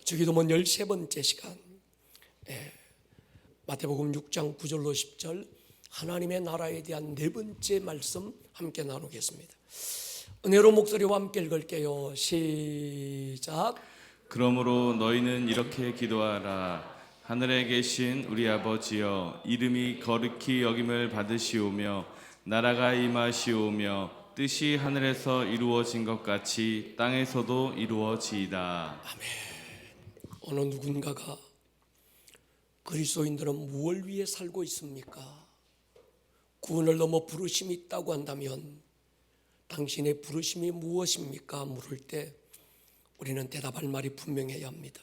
주기도문 13번째 시간, 마태복음 6장 9절로 10절 하나님의 나라에 대한 네 번째 말씀 함께 나누겠습니다. 은혜로 목소리와 함께 읽을게요. 시작. 그러므로 너희는 이렇게 기도하라. 하늘에 계신 우리 아버지여, 이름이 거룩히 여김을 받으시오며 나라가 임하시오며 뜻이 하늘에서 이루어진 것 같이 땅에서도 이루어지이다. 아멘. 어느 누군가가 그리스도인들은 무엇을 위해 살고 있습니까? 구원을 넘어 부르심이 있다고 한다면 당신의 부르심이 무엇입니까? 물을 때 우리는 대답할 말이 분명해야 합니다.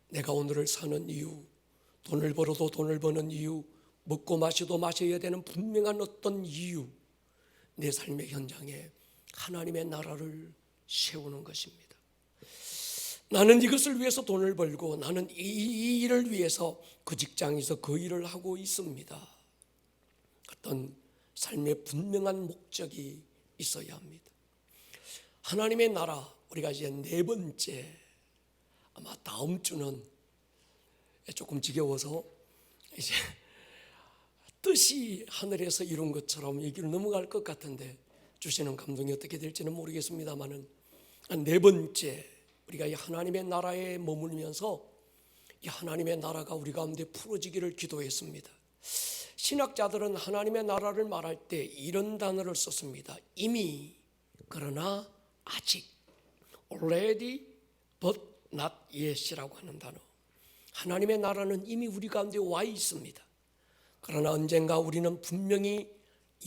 내가 오늘을 사는 이유, 돈을 벌어도 돈을 버는 이유, 먹고 마셔도 마셔야 되는 분명한 어떤 이유, 내 삶의 현장에 하나님의 나라를 세우는 것입니다. 나는 이것을 위해서 돈을 벌고 나는 이 일을 위해서 그 직장에서 그 일을 하고 있습니다. 어떤 삶의 분명한 목적이 있어야 합니다. 하나님의 나라, 우리가 이제 네 번째, 아마 다음 주는 조금 지겨워서 이제 뜻이 하늘에서 이룬 것처럼 얘기를 넘어갈 것 같은데 주시는 감동이 어떻게 될지는 모르겠습니다만은 네 번째, 우리가 이 하나님의 나라에 머물면서 이 하나님의 나라가 우리 가운데 풀어지기를 기도했습니다. 신학자들은 하나님의 나라를 말할 때 이런 단어를 썼습니다. 이미, 그러나 아직, already but not yet이라고 하는 단어. 하나님의 나라는 이미 우리 가운데 와 있습니다. 그러나 언젠가 우리는 분명히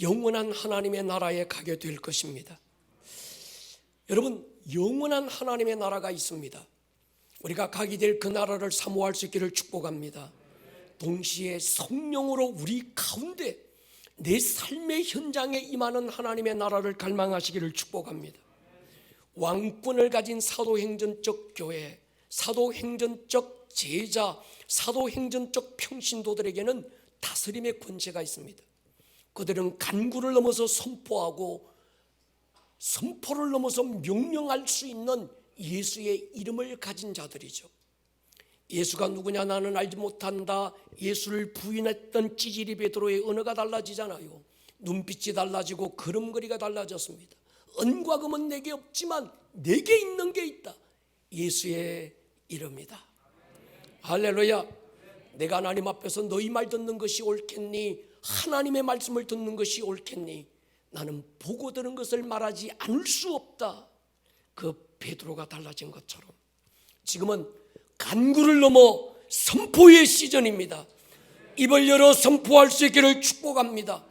영원한 하나님의 나라에 가게 될 것입니다. 여러분, 영원한 하나님의 나라가 있습니다. 우리가 가게 될 그 나라를 사모할 수 있기를 축복합니다. 동시에 성령으로 우리 가운데 내 삶의 현장에 임하는 하나님의 나라를 갈망하시기를 축복합니다. 왕권을 가진 사도행전적 교회, 사도행전적 제자, 사도행전적 평신도들에게는 다스림의 권세가 있습니다. 그들은 간구를 넘어서 선포하고 선포를 넘어서 명령할 수 있는 예수의 이름을 가진 자들이죠. 예수가 누구냐 나는 알지 못한다. 예수를 부인했던 찌질이 베드로의 언어가 달라지잖아요. 눈빛이 달라지고 걸음걸이가 달라졌습니다. 은과 금은 내게 없지만 내게 있는 게 있다. 예수의 이름이다. 할렐루야. 내가 하나님 앞에서 너희 말 듣는 것이 옳겠니? 하나님의 말씀을 듣는 것이 옳겠니? 나는 보고 들은 것을 말하지 않을 수 없다. 그 베드로가 달라진 것처럼 지금은 간구를 넘어 선포의 시즌입니다. 입을 열어 선포할 수 있기를 축복합니다.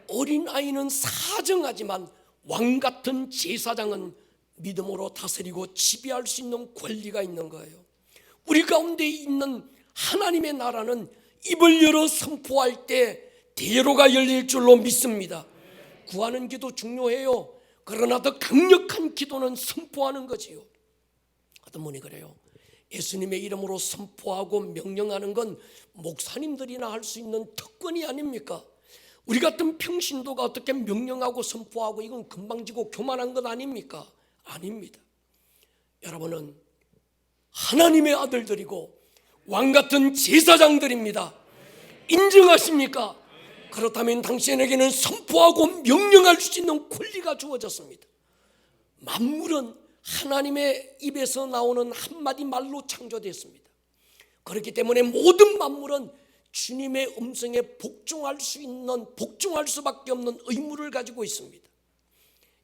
어린아이는 사정하지만 왕같은 제사장은 믿음으로 다스리고 지배할 수 있는 권리가 있는 거예요. 우리 가운데 있는 하나님의 나라는 입을 열어 선포할 때 대로가 열릴 줄로 믿습니다. 구하는 기도 중요해요. 그러나 더 강력한 기도는 선포하는 거지요. 어떤 분이 그래요. 예수님의 이름으로 선포하고 명령하는 건 목사님들이나 할 수 있는 특권이 아닙니까? 우리 같은 평신도가 어떻게 명령하고 선포하고 이건 금방지고 교만한 것 아닙니까? 아닙니다. 여러분은 하나님의 아들들이고 왕같은 제사장들입니다. 인정하십니까? 그렇다면 당신에게는 선포하고 명령할 수 있는 권리가 주어졌습니다. 만물은 하나님의 입에서 나오는 한마디 말로 창조됐습니다. 그렇기 때문에 모든 만물은 주님의 음성에 복종할 수 있는, 복종할 수밖에 없는 의무를 가지고 있습니다.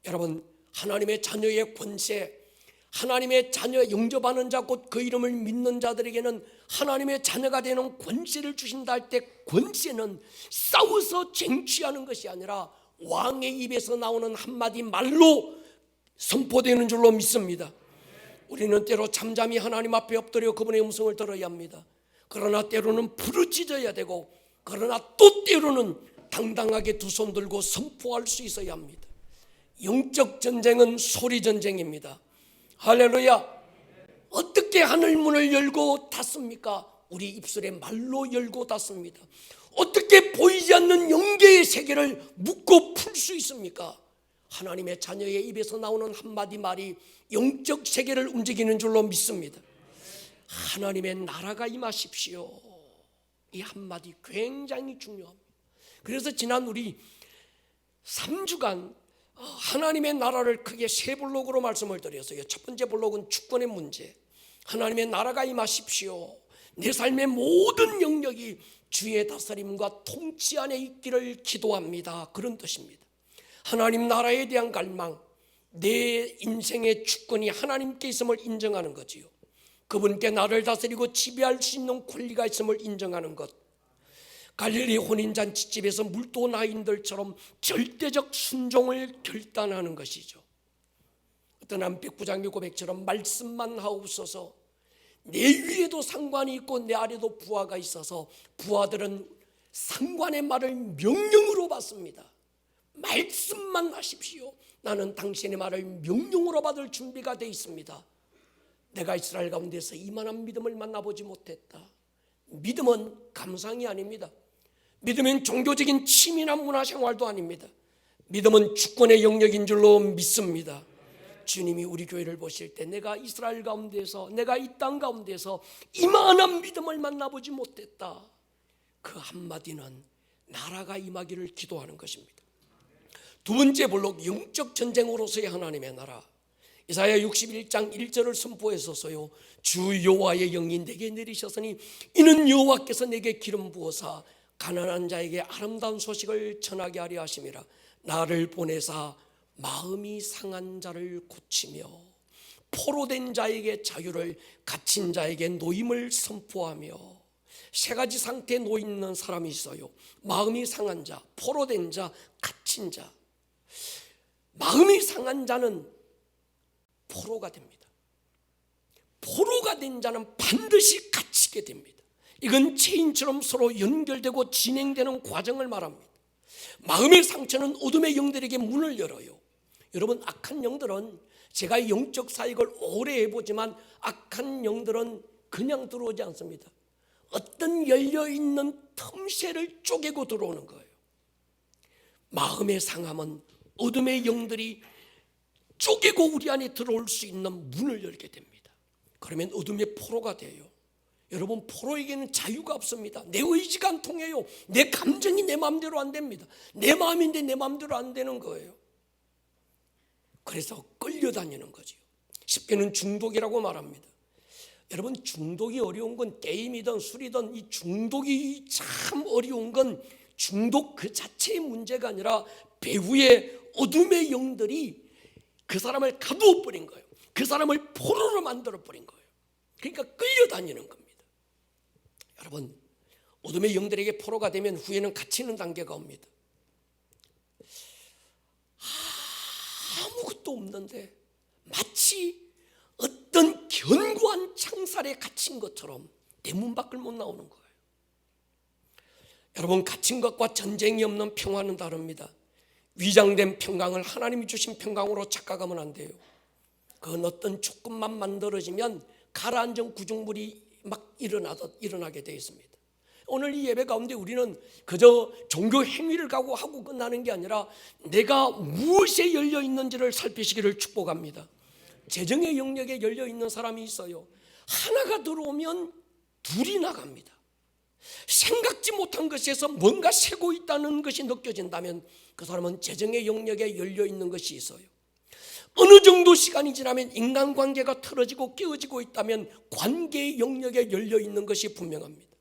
여러분, 하나님의 자녀의 권세, 하나님의 자녀 영접하는 자, 곧 그 이름을 믿는 자들에게는 하나님의 자녀가 되는 권세를 주신다 할 때 권세는 싸워서 쟁취하는 것이 아니라 왕의 입에서 나오는 한마디 말로 선포되는 줄로 믿습니다. 우리는 때로 잠잠히 하나님 앞에 엎드려 그분의 음성을 들어야 합니다. 그러나 때로는 부르짖어야 되고, 그러나 또 때로는 당당하게 두 손 들고 선포할 수 있어야 합니다. 영적 전쟁은 소리 전쟁입니다. 할렐루야. 어떻게 하늘문을 열고 닫습니까? 우리 입술에 말로 열고 닫습니다. 어떻게 보이지 않는 영계의 세계를 묶고 풀 수 있습니까? 하나님의 자녀의 입에서 나오는 한마디 말이 영적 세계를 움직이는 줄로 믿습니다. 하나님의 나라가 임하십시오. 이 한마디 굉장히 중요합니다. 그래서 지난 우리 3주간 하나님의 나라를 크게 세 블록으로 말씀을 드렸어요. 첫 번째 블록은 주권의 문제, 하나님의 나라가 임하십시오. 내 삶의 모든 영역이 주의 다스림과 통치 안에 있기를 기도합니다. 그런 뜻입니다. 하나님 나라에 대한 갈망, 내 인생의 주권이 하나님께 있음을 인정하는 거지요. 그분께 나를 다스리고 지배할 수 있는 권리가 있음을 인정하는 것. 갈릴리 혼인잔치집에서 물도 나인들처럼 절대적 순종을 결단하는 것이죠. 어떤 한 백부장의 고백처럼 말씀만 하옵소서, 내 위에도 상관이 있고 내 아래도 부하가 있어서 부하들은 상관의 말을 명령으로 받습니다. 말씀만 하십시오. 나는 당신의 말을 명령으로 받을 준비가 되어 있습니다. 내가 이스라엘 가운데서 이만한 믿음을 만나보지 못했다. 믿음은 감상이 아닙니다. 믿음은 종교적인 취미나 문화생활도 아닙니다. 믿음은 주권의 영역인 줄로 믿습니다. 주님이 우리 교회를 보실 때 내가 이스라엘 가운데서, 내가 이 땅 가운데서 이만한 믿음을 만나보지 못했다. 그 한마디는 나라가 임하기를 기도하는 것입니다. 두 번째 블록, 영적 전쟁으로서의 하나님의 나라. 이사야 61장 1절을 선포했었어요. 주 여호와의 영이 내게 내리셨으니 이는 여호와께서 내게 기름 부어사 가난한 자에게 아름다운 소식을 전하게 하려 하심이라. 나를 보내사 마음이 상한 자를 고치며 포로된 자에게 자유를, 갇힌 자에게 노임을 선포하며. 세 가지 상태에 놓여 있는 사람이 있어요. 마음이 상한 자, 포로된 자, 갇힌 자. 마음이 상한 자는 포로가 됩니다. 포로가 된 자는 반드시 갇히게 됩니다. 이건 체인처럼 서로 연결되고 진행되는 과정을 말합니다. 마음의 상처는 어둠의 영들에게 문을 열어요. 여러분, 악한 영들은, 제가 영적 사역을 오래 해보지만 악한 영들은 그냥 들어오지 않습니다. 어떤 열려있는 틈새를 쪼개고 들어오는 거예요. 마음의 상함은 어둠의 영들이 쪼개고 우리 안에 들어올 수 있는 문을 열게 됩니다. 그러면 어둠의 포로가 돼요. 여러분, 포로에게는 자유가 없습니다. 내 의지가 안 통해요. 내 감정이 내 마음대로 안 됩니다. 내 마음인데 내 마음대로 안 되는 거예요. 그래서 끌려다니는 거죠. 쉽게는 중독이라고 말합니다. 여러분, 중독이 어려운 건 게임이든 술이든 이 중독이 참 어려운 건 중독 그 자체의 문제가 아니라 배후의 어둠의 영들이 그 사람을 가두어 버린 거예요. 그 사람을 포로로 만들어 버린 거예요. 그러니까 끌려다니는 겁니다. 여러분, 어둠의 영들에게 포로가 되면 후에는 갇히는 단계가 옵니다. 아무것도 없는데 마치 어떤 견고한 창살에 갇힌 것처럼 대문 밖을 못 나오는 거예요. 여러분, 갇힌 것과 전쟁이 없는 평화는 다릅니다. 위장된 평강을 하나님이 주신 평강으로 착각하면 안 돼요. 그건 어떤 조금만 만들어지면 가라앉은 구중물이 막 일어나게 되어 있습니다. 오늘 이 예배 가운데 우리는 그저 종교 행위를 하고 끝나는 게 아니라 내가 무엇에 열려 있는지를 살피시기를 축복합니다. 재정의 영역에 열려 있는 사람이 있어요. 하나가 들어오면 둘이 나갑니다. 생각지 못한 것에서 뭔가 새고 있다는 것이 느껴진다면 그 사람은 재정의 영역에 열려 있는 것이 있어요. 어느 정도 시간이 지나면 인간관계가 틀어지고 깨어지고 있다면 관계의 영역에 열려 있는 것이 분명합니다.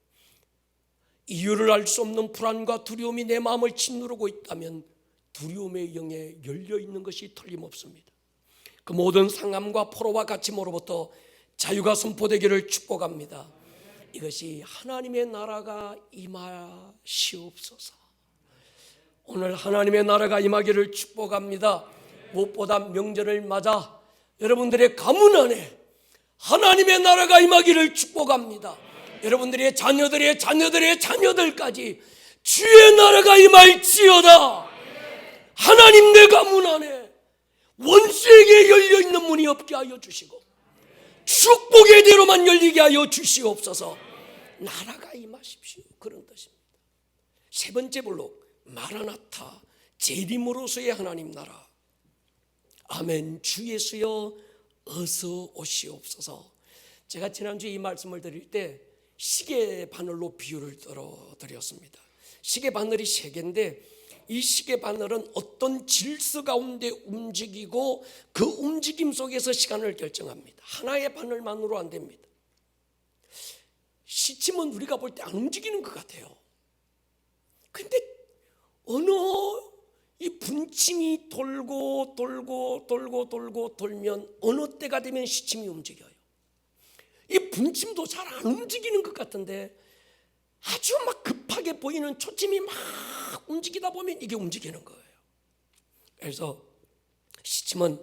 이유를 알 수 없는 불안과 두려움이 내 마음을 짓누르고 있다면 두려움의 영에 열려 있는 것이 틀림없습니다. 그 모든 상함과 포로와 갇힘으로부터 자유가 선포되기를 축복합니다. 이것이 하나님의 나라가 임하시옵소서. 오늘 하나님의 나라가 임하기를 축복합니다. 무엇보다 명절을 맞아 여러분들의 가문 안에 하나님의 나라가 임하기를 축복합니다. 여러분들의 자녀들의 자녀들의 자녀들까지 주의 나라가 임할지어다. 하나님 내 가문 안에 원수에게 열려있는 문이 없게 하여 주시고 축복의 대로만 열리게 하여 주시옵소서. 나라가 임하십시오. 그런 뜻입니다. 세 번째 블록, 마라나타, 재림으로서의 하나님 나라. 아멘. 주 예수여 어서 오시옵소서. 제가 지난주에 이 말씀을 드릴 때 시계 바늘로 비유를 드렸습니다. 시계 바늘이 세 개인데 이 시계 바늘은 어떤 질서 가운데 움직이고 그 움직임 속에서 시간을 결정합니다. 하나의 바늘만으로 안 됩니다. 시침은 우리가 볼 때 안 움직이는 것 같아요. 근데 어느 이 분침이 돌면 어느 때가 되면 시침이 움직여요. 이 분침도 잘 안 움직이는 것 같은데 아주 막 급하게 보이는 초침이 막 움직이다 보면 이게 움직이는 거예요. 그래서 시침은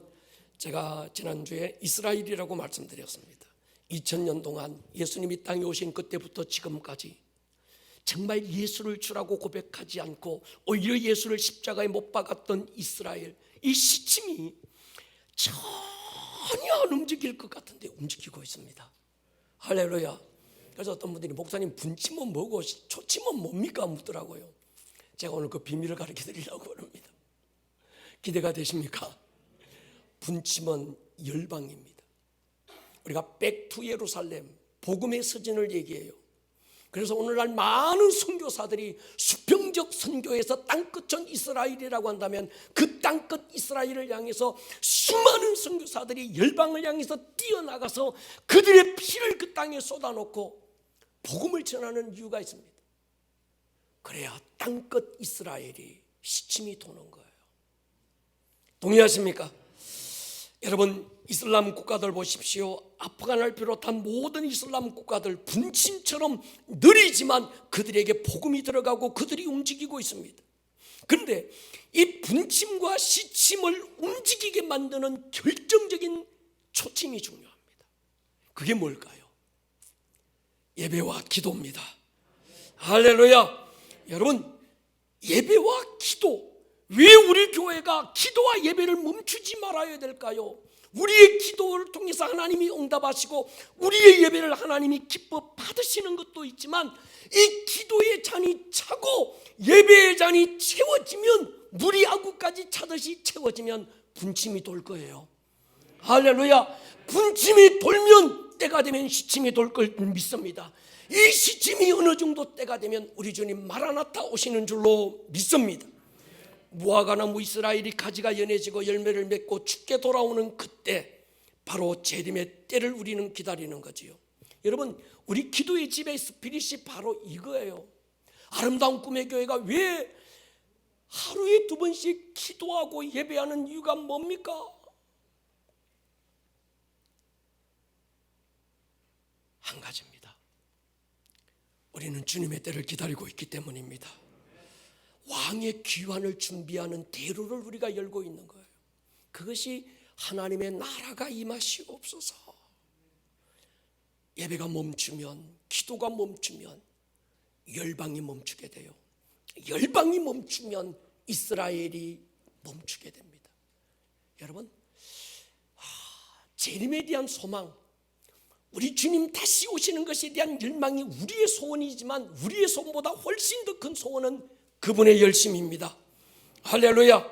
제가 지난주에 이스라엘이라고 말씀드렸습니다. 2000년 동안 예수님이 땅에 오신 그때부터 지금까지 정말 예수를 주라고 고백하지 않고 오히려 예수를 십자가에 못 박았던 이스라엘, 이 시침이 전혀 안 움직일 것 같은데 움직이고 있습니다. 할렐루야. 그래서 어떤 분들이 목사님 분침은 뭐고 초침은 뭡니까 묻더라고요. 제가 오늘 그 비밀을 가르쳐 드리려고 합니다. 기대가 되십니까? 분침은 열방입니다. 우리가 백투 예루살렘 복음의 서진을 얘기해요. 그래서 오늘날 많은 선교사들이 수평적 선교에서 땅끝은 이스라엘이라고 한다면 그 땅끝 이스라엘을 향해서 수많은 선교사들이 열방을 향해서 뛰어나가서 그들의 피를 그 땅에 쏟아놓고 복음을 전하는 이유가 있습니다. 그래야 땅끝 이스라엘이 시침이 도는 거예요. 동의하십니까? 여러분 이슬람 국가들 보십시오. 아프간을 비롯한 모든 이슬람 국가들 분침처럼 느리지만 그들에게 복음이 들어가고 그들이 움직이고 있습니다. 그런데 이 분침과 시침을 움직이게 만드는 결정적인 초침이 중요합니다. 그게 뭘까요? 예배와 기도입니다. 할렐루야. 여러분 예배와 기도, 왜 우리 교회가 기도와 예배를 멈추지 말아야 될까요? 우리의 기도를 통해서 하나님이 응답하시고 우리의 예배를 하나님이 기뻐 받으시는 것도 있지만 이 기도의 잔이 차고 예배의 잔이 채워지면 물이 아구까지 차듯이 채워지면 분침이 돌 거예요. 할렐루야. 분침이 돌면 때가 되면 시침이 돌 걸 믿습니다. 이 시침이 어느 정도 때가 되면 우리 주님 마라나타 오시는 줄로 믿습니다. 무화과 나무 이스라엘이 가지가 연해지고 열매를 맺고 죽게 돌아오는 그때 바로 재림의 때를 우리는 기다리는 거지요. 여러분 우리 기도의 집의 스피릿이 바로 이거예요. 아름다운 꿈의 교회가 왜 하루에 2번씩 기도하고 예배하는 이유가 뭡니까? 한 가지입니다. 우리는 주님의 때를 기다리고 있기 때문입니다. 왕의 귀환을 준비하는 대로를 우리가 열고 있는 거예요. 그것이 하나님의 나라가 임하시옵소서. 예배가 멈추면, 기도가 멈추면 열방이 멈추게 돼요. 열방이 멈추면 이스라엘이 멈추게 됩니다. 여러분 재림에 대한 소망, 우리 주님 다시 오시는 것에 대한 열망이 우리의 소원이지만 우리의 소원보다 훨씬 더 큰 소원은 그분의 열심입니다. 할렐루야.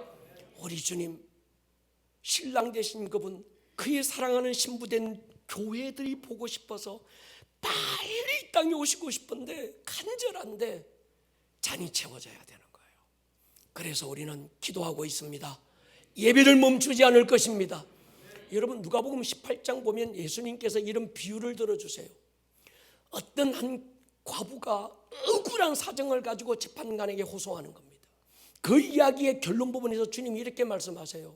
우리 주님 신랑 되신 그분, 그의 사랑하는 신부된 교회들이 보고 싶어서 빨리 이 땅에 오시고 싶은데 간절한데 잔이 채워져야 되는 거예요. 그래서 우리는 기도하고 있습니다. 예배를 멈추지 않을 것입니다. 여러분 누가복음 18장 보면 예수님께서 이런 비유를 들어주세요. 어떤 한 과부가 억울한 사정을 가지고 재판관에게 호소하는 겁니다. 그 이야기의 결론 부분에서 주님이 이렇게 말씀하세요.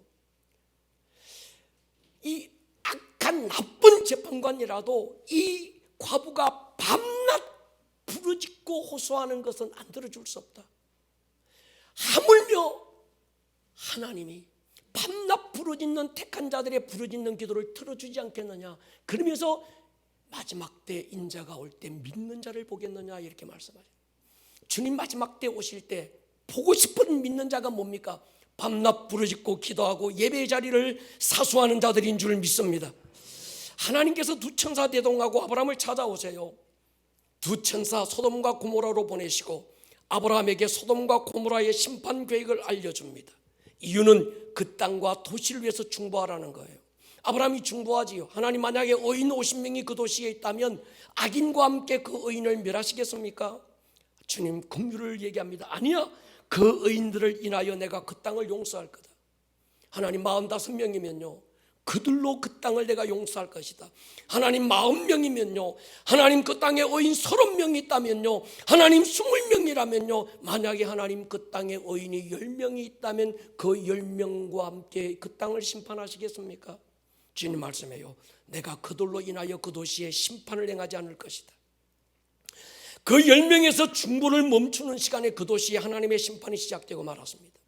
이 악한 나쁜 재판관이라도 이 과부가 밤낮 부르짖고 호소하는 것은 안 들어줄 수 없다. 하물며 하나님이 밤낮 부르짖는 택한 자들의 부르짖는 기도를 들어주지 않겠느냐. 그러면서 마지막 때 인자가 올 때 믿는 자를 보겠느냐 이렇게 말씀하세요. 주님 마지막 때 오실 때 보고 싶은 믿는 자가 뭡니까? 밤낮 부르짖고 기도하고 예배의 자리를 사수하는 자들인 줄 믿습니다. 하나님께서 2천사 대동하고 아브라함을 찾아오세요. 2천사 소돔과 고모라로 보내시고 아브라함에게 소돔과 고모라의 심판 계획을 알려줍니다. 이유는 그 땅과 도시를 위해서 중보하라는 거예요. 아브라함이 중보하지요. 하나님, 만약에 의인 50명이 그 도시에 있다면 악인과 함께 그 의인을 멸하시겠습니까? 주님 긍휼을 얘기합니다. 아니야, 그 의인들을 인하여 내가 그 땅을 용서할 거다. 하나님 45명이면요, 그들로 그 땅을 내가 용서할 것이다. 하나님 40명이면요, 하나님 그 땅에 의인 30명이 있다면요, 하나님 20명이라면요, 만약에 하나님 그 땅에 의인이 10명이 있다면 그 10명과 함께 그 땅을 심판하시겠습니까? 주님 말씀해요. 내가 그들로 인하여 그 도시에 심판을 행하지 않을 것이다. 그 10명에서 중보를 멈추는 시간에 그 도시에 하나님의 심판이 시작되고 말았습니다.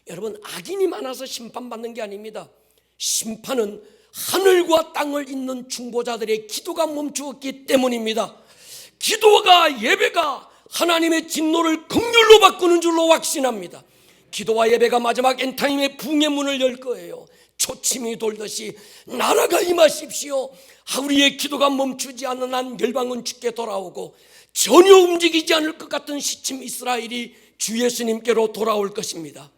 여러분, 악인이 많아서 심판받는 게 아닙니다. 심판은 하늘과 땅을 잇는 중보자들의 기도가 멈추었기 때문입니다. 기도가, 예배가 하나님의 진노를 긍휼로 바꾸는 줄로 확신합니다. 기도와 예배가 마지막 엔타임의 부흥의 문을 열 거예요. 초침이 돌듯이 나라가 임하십시오. 우리의 기도가 멈추지 않는 한 열방은 주께 돌아오고 전혀 움직이지 않을 것 같은 시침 이스라엘이 주 예수님께로 돌아올 것입니다.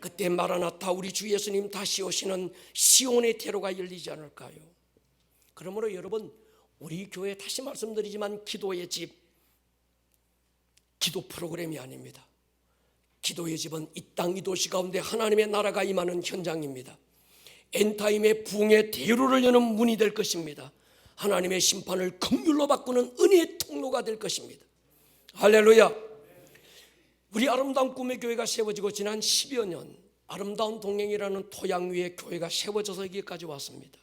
그때 마라나타, 우리 주 예수님 다시 오시는 시온의 대로가 열리지 않을까요? 그러므로 여러분, 우리 교회 다시 말씀드리지만 기도의 집, 기도 프로그램이 아닙니다. 기도의 집은 이 땅 이 도시 가운데 하나님의 나라가 임하는 현장입니다. 엔타임의 부흥의 대로를 여는 문이 될 것입니다. 하나님의 심판을 긍휼로 바꾸는 은혜의 통로가 될 것입니다. 할렐루야. 우리 아름다운 꿈의 교회가 세워지고 지난 10여 년, 아름다운 동행이라는 토양 위에 교회가 세워져서 여기까지 왔습니다.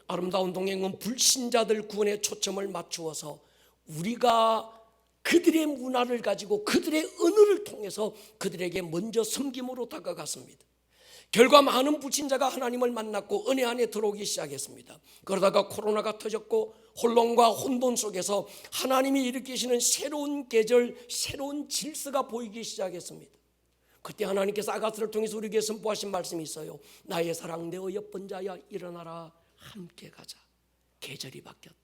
아름다운 동행은 불신자들 구원에 초점을 맞추어서 우리가 그들의 문화를 가지고 그들의 언어를 통해서 그들에게 먼저 섬김으로 다가갔습니다. 결과 많은 불신자가 하나님을 만났고 은혜 안에 들어오기 시작했습니다. 그러다가 코로나가 터졌고 혼돈과 혼돈 속에서 하나님이 일으키시는 새로운 계절, 새로운 질서가 보이기 시작했습니다. 그때 하나님께서 아가스를 통해서 우리에게 선포하신 말씀이 있어요. 나의 사랑, 내 어여쁜 자야, 일어나라, 함께 가자. 계절이 바뀌었다.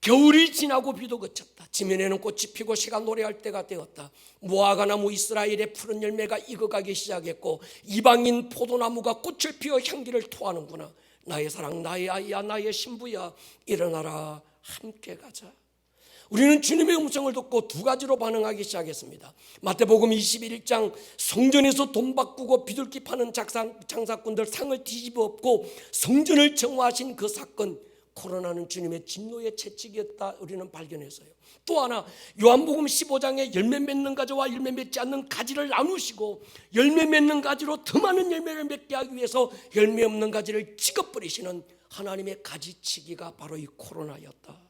겨울이 지나고 비도 그쳤다. 지면에는 꽃이 피고 새가 노래할 때가 되었다. 무화과나무 이스라엘의 푸른 열매가 익어가기 시작했고 이방인 포도나무가 꽃을 피워 향기를 토하는구나. 나의 사랑, 나의 아이야, 나의 신부야, 일어나라, 함께 가자. 우리는 주님의 음성을 듣고 두 가지로 반응하기 시작했습니다. 마태복음 21장, 성전에서 돈 바꾸고 비둘기 파는 장사꾼들 상을 뒤집어 엎고 성전을 정화하신 그 사건, 코로나는 주님의 진노의 채찍이었다 우리는 발견했어요. 또 하나, 요한복음 15장에 열매 맺는 가지와 열매 맺지 않는 가지를 나누시고 열매 맺는 가지로 더 많은 열매를 맺게 하기 위해서 열매 없는 가지를 찍어버리시는 하나님의 가지치기가 바로 이 코로나였다.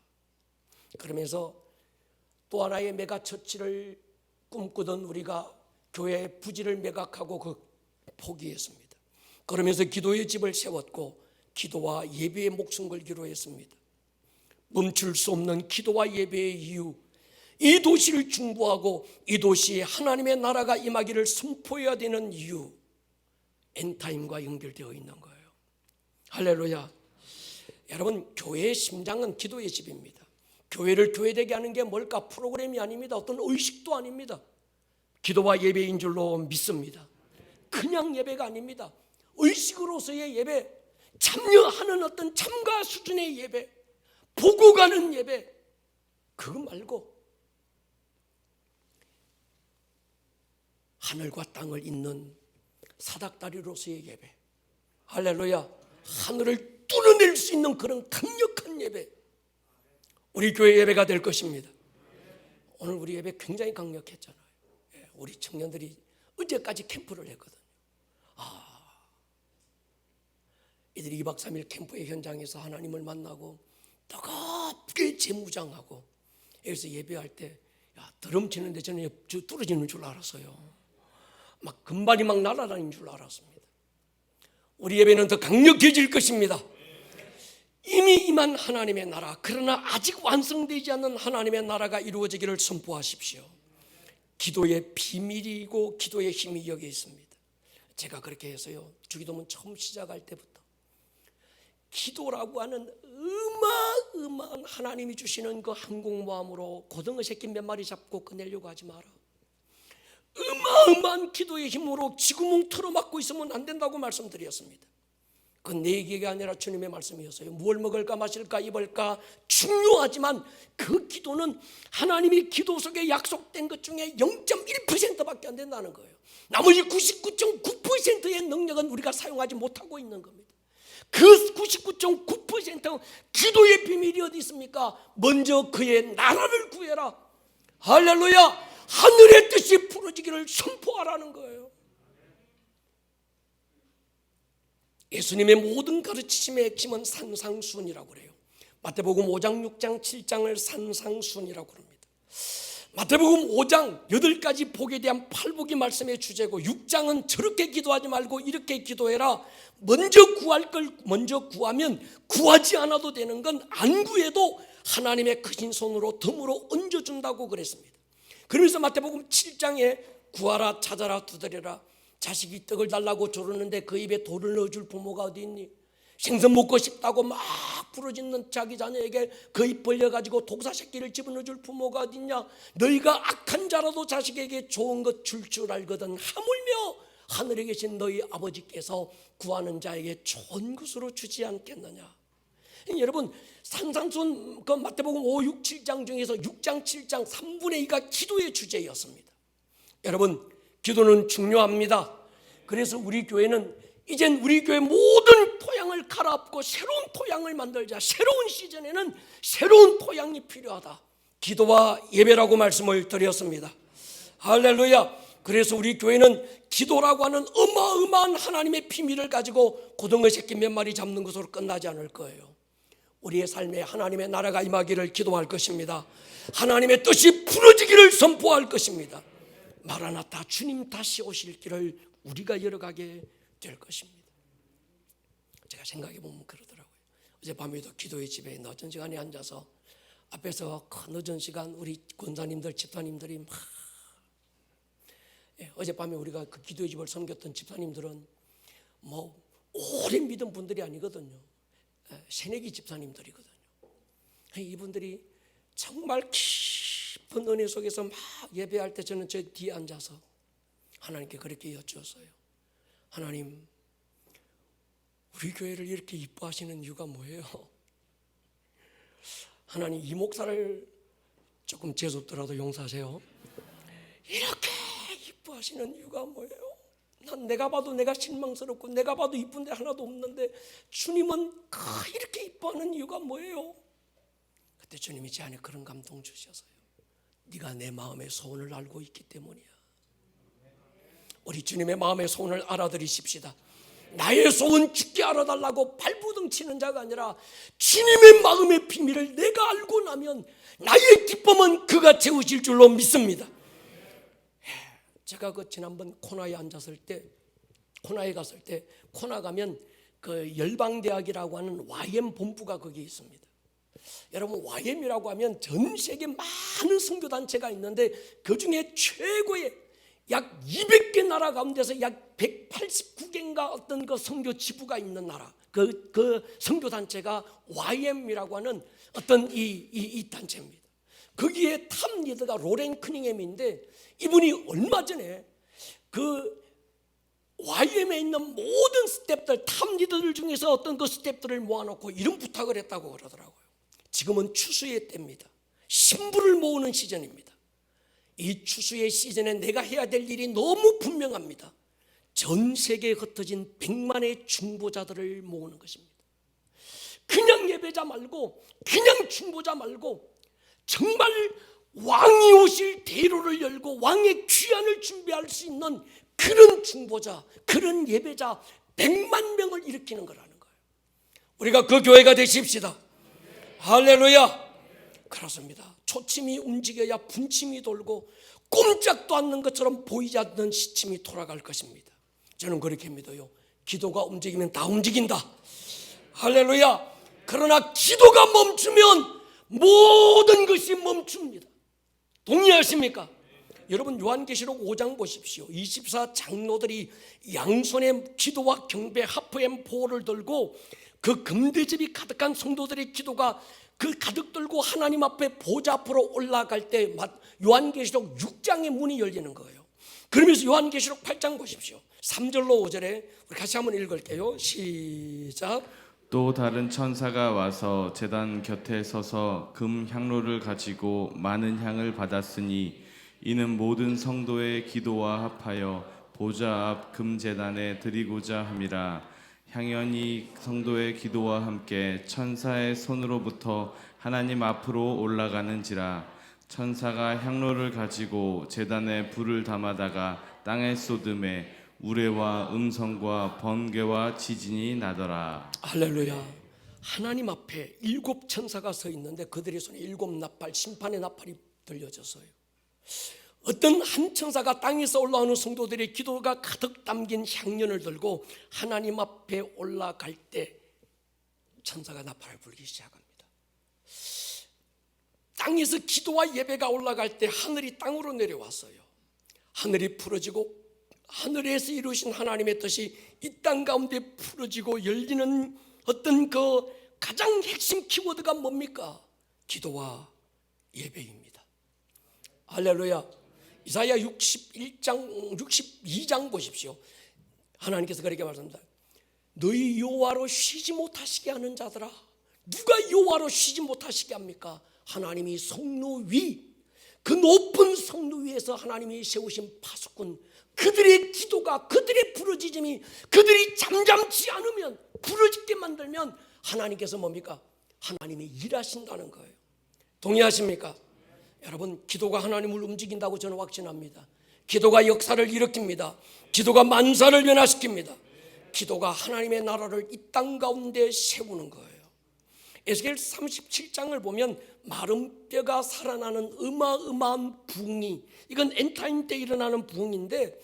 그러면서 또 하나의 메가처치를 꿈꾸던 우리가 교회의 부지를 매각하고 그 포기했습니다. 그러면서 기도의 집을 세웠고 기도와 예배에 목숨 걸기로 했습니다. 멈출 수 없는 기도와 예배의 이유, 이 도시를 중보하고 이 도시에 하나님의 나라가 임하기를 선포해야 되는 이유, 엔타임과 연결되어 있는 거예요. 할렐루야. 여러분, 교회의 심장은 기도의 집입니다. 교회를 교회되게 하는 게 뭘까? 프로그램이 아닙니다. 어떤 의식도 아닙니다. 기도와 예배인 줄로 믿습니다. 그냥 예배가 아닙니다. 의식으로서의 예배, 참여하는 어떤 참가 수준의 예배, 보고 가는 예배, 그거 말고 하늘과 땅을 잇는 사닥다리로서의 예배, 할렐루야, 하늘을 뚫어낼 수 있는 그런 강력한 예배, 우리 교회 예배가 될 것입니다. 오늘 우리 예배 굉장히 강력했잖아요. 우리 청년들이 어제까지 캠프를 했거든요. 이들이 2박 3일 캠프의 현장에서 하나님을 만나고 뜨겁게 재무장하고 여기서 예배할 때 드럼 치는데 저는 뚫어지는 줄 알았어요. 막 금발이 막 날아다니는 줄 알았습니다. 우리 예배는 더 강력해질 것입니다. 이미 임한 하나님의 나라, 그러나 아직 완성되지 않는 하나님의 나라가 이루어지기를 선포하십시오. 기도의 비밀이고 기도의 힘이 여기에 있습니다. 제가 그렇게 해서요, 주기도문 처음 시작할 때부터 기도라고 하는 어마어마한 하나님이 주시는 그 항공모함으로 고등어 새끼 몇 마리 잡고 꺼내려고 하지 마라. 어마어마한 기도의 힘으로 지구멍 틀어막고 있으면 안 된다고 말씀드렸습니다. 그건 내 얘기가 아니라 주님의 말씀이었어요. 무엇을 먹을까 마실까 입을까 중요하지만 그 기도는 하나님이 기도 속에 약속된 것 중에 0.1%밖에 안 된다는 거예요. 나머지 99.9%의 능력은 우리가 사용하지 못하고 있는 겁니다. 그 99.9% 기도의 비밀이 어디 있습니까? 먼저 그의 나라를 구해라. 할렐루야. 하늘의 뜻이 풀어지기를 선포하라는 거예요. 예수님의 모든 가르치심의 핵심은 산상수훈이라고 그래요. 마태복음 5장, 6장, 7장을 산상수훈이라고 합니다. 마태복음 5장 8가지 복에 대한 팔복이 말씀의 주제고, 6장은 저렇게 기도하지 말고 이렇게 기도해라. 먼저 구할 걸 먼저 구하면 구하지 않아도 되는 건 안 구해도 하나님의 크신 손으로 덤으로 얹어준다고 그랬습니다. 그러면서 마태복음 7장에 구하라, 찾아라, 두드려라. 자식이 떡을 달라고 조르는데 그 입에 돌을 넣어줄 부모가 어디 있니? 생선 먹고 싶다고 막 부르짖는 자기 자녀에게 그 입 벌려가지고 독사 새끼를 집어넣어줄 부모가 어디 있냐? 너희가 악한 자라도 자식에게 좋은 것 줄 줄 알거든 하물며 하늘에 계신 너희 아버지께서 구하는 자에게 좋은 것으로 주지 않겠느냐? 여러분, 산상수훈 그 마태복음 5, 6, 7장 중에서 6장, 7장 3분의 2가 기도의 주제였습니다. 여러분, 기도는 중요합니다. 그래서 우리 교회는 이젠 우리 교회 모든 토양을 갈아엎고 새로운 토양을 만들자. 새로운 시즌에는 새로운 토양이 필요하다. 기도와 예배라고 말씀을 드렸습니다. 할렐루야. 그래서 우리 교회는 기도라고 하는 어마어마한 하나님의 비밀을 가지고 고등어 새끼 몇 마리 잡는 것으로 끝나지 않을 거예요. 우리의 삶에 하나님의 나라가 임하기를 기도할 것입니다. 하나님의 뜻이 풀어지기를 선포할 것입니다. 마라나타, 주님 다시 오실 길을 우리가 열어가게 될 것입니다. 제가 생각해 보면 그러더라고요. 어젯밤에도 기도의 집에 늦은 시간에 앉아서 앞에서 늦은 시간 우리 권사님들, 집사님들이 막 어젯밤에 우리가 그 기도의 집을 섬겼던 집사님들은 뭐 오랜 믿음 분들이 아니거든요. 새내기 집사님들이거든요. 이분들이 정말 깊은 은혜 속에서 막 예배할 때 저는 저 뒤에 앉아서 하나님께 그렇게 여쭈었어요. 하나님, 우리 교회를 이렇게 이뻐하시는 이유가 뭐예요? 하나님, 이 목사를 조금 재수없더라도 용서하세요. 이렇게 이뻐하시는 이유가 뭐예요? 난 내가 봐도 내가 실망스럽고 내가 봐도 이쁜 데 하나도 없는데 주님은 이렇게 이뻐하는 이유가 뭐예요? 그때 주님이 제 안에 그런 감동 주셔서요. 네가 내 마음의 소원을 알고 있기 때문이야. 우리 주님의 마음의 소원을 알아들이십시다. 나의 소원 죽게 알아달라고 발부둥 치는 자가 아니라 주님의 마음의 비밀을 내가 알고 나면 나의 기쁨은 그가 채우실 줄로 믿습니다. 제가 그 지난번 코나에 앉았을 때, 코나에 갔을 때, 코나 가면 그 열방대학이라고 하는 YM 본부가 거기에 있습니다. 여러분, YM이라고 하면 전 세계 많은 선교단체가 있는데 그 중에 최고의 약 200개 나라 가운데서 약 189개인가 어떤 그 선교 지부가 있는 나라, 그 선교단체가 YM이라고 하는 어떤 이 단체입니다. 거기에 탑 리더가 로렌 커닝햄인데, 이분이 얼마 전에 그 YM에 있는 모든 스태프들, 탑 리더들 중에서 어떤 그 스태프들을 모아놓고 이런 부탁을 했다고 그러더라고요. 지금은 추수의 때입니다. 신부를 모으는 시즌입니다. 이 추수의 시즌에 내가 해야 될 일이 너무 분명합니다. 전 세계에 흩어진 100만의 중보자들을 모으는 것입니다. 그냥 예배자 말고, 그냥 중보자 말고 정말 왕이 오실 대로를 열고 왕의 귀환을 준비할 수 있는 그런 중보자, 그런 예배자 100만 명을 일으키는 거라는 거예요. 우리가 그 교회가 되십시다. 할렐루야. 그렇습니다. 초침이 움직여야 분침이 돌고 꼼짝도 않는 것처럼 보이지 않는 시침이 돌아갈 것입니다. 저는 그렇게 믿어요. 기도가 움직이면 다 움직인다. 할렐루야. 그러나 기도가 멈추면 모든 것이 멈춥니다. 동의하십니까? 여러분, 요한계시록 5장 보십시오. 24 장로들이 양손에 기도와 경배, 하프엠 보호를 들고 그 금대접이 가득한 성도들의 기도가 그 가득 들고 하나님 앞에 보좌 앞으로 올라갈 때 요한계시록 6장의 문이 열리는 거예요. 그러면서 요한계시록 8장 보십시오. 3절로 5절에 우리 같이 한번 읽을게요. 시작. 또 다른 천사가 와서 제단 곁에 서서 금 향로를 가지고 많은 향을 받았으니 이는 모든 성도의 기도와 합하여 보좌 앞 금제단에 드리고자 함이라. 향연이 성도의 기도와 함께 천사의 손으로부터 하나님 앞으로 올라가는지라. 천사가 향로를 가지고 제단에 불을 담아다가 땅에 쏟음에 우레와 음성과 번개와 지진이 나더라. 할렐루야. 하나님 앞에 7 천사가 서 있는데 그들의 손에 7 나팔, 심판의 나팔이 들려졌어요. 어떤 한 천사가 땅에서 올라오는 성도들의 기도가 가득 담긴 향연을 들고 하나님 앞에 올라갈 때 천사가 나팔을 불기 시작합니다. 땅에서 기도와 예배가 올라갈 때 하늘이 땅으로 내려왔어요. 하늘이 풀어지고 하늘에서 이루신 하나님의 뜻이 이 땅 가운데 풀어지고 열리는 어떤 그 가장 핵심 키워드가 뭡니까? 기도와 예배입니다. 할렐루야. 이사야 62장 보십시오. 하나님께서 그렇게 말씀합니다. 너희 여호와로 쉬지 못하시게 하는 자들아. 누가 여호와로 쉬지 못하시게 합니까? 하나님이 성로 위, 그 높은 성로 위에서 하나님이 세우신 파수꾼, 그들의 기도가, 그들의 부르짖음이 그들이 잠잠치 않으면, 부르짖게 만들면 하나님께서 뭡니까? 하나님이 일하신다는 거예요. 동의하십니까? 여러분, 기도가 하나님을 움직인다고 저는 확신합니다. 기도가 역사를 일으킵니다. 기도가 만사를 변화시킵니다. 기도가 하나님의 나라를 이 땅 가운데 세우는 거예요. 에스겔 37장을 보면 마른 뼈가 살아나는 어마어마한 부흥이, 이건 엔타임 때 일어나는 부흥인데,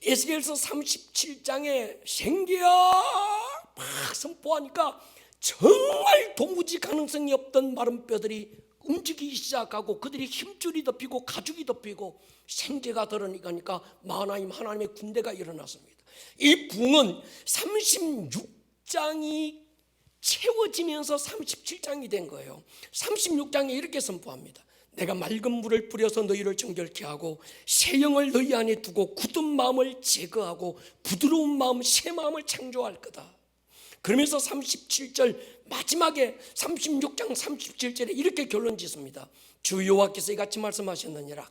에스겔서 37장에 생기야 막 선포하니까 정말 도무지 가능성이 없던 마른 뼈들이 움직이기 시작하고 그들이 힘줄이 덮이고 가죽이 덮이고 생계가 드러나니까 하나님의 군대가 일어났습니다. 이 부흥은 36장이 채워지면서 37장이 된 거예요. 36장에 이렇게 선포합니다. 내가 맑은 물을 뿌려서 너희를 정결케 하고 새 영을 너희 안에 두고 굳은 마음을 제거하고 부드러운 마음, 새 마음을 창조할 거다. 그러면서 37절 마지막에 36장 37절에 이렇게 결론 짓습니다. 주 여호와께서 이같이 말씀하셨느니라.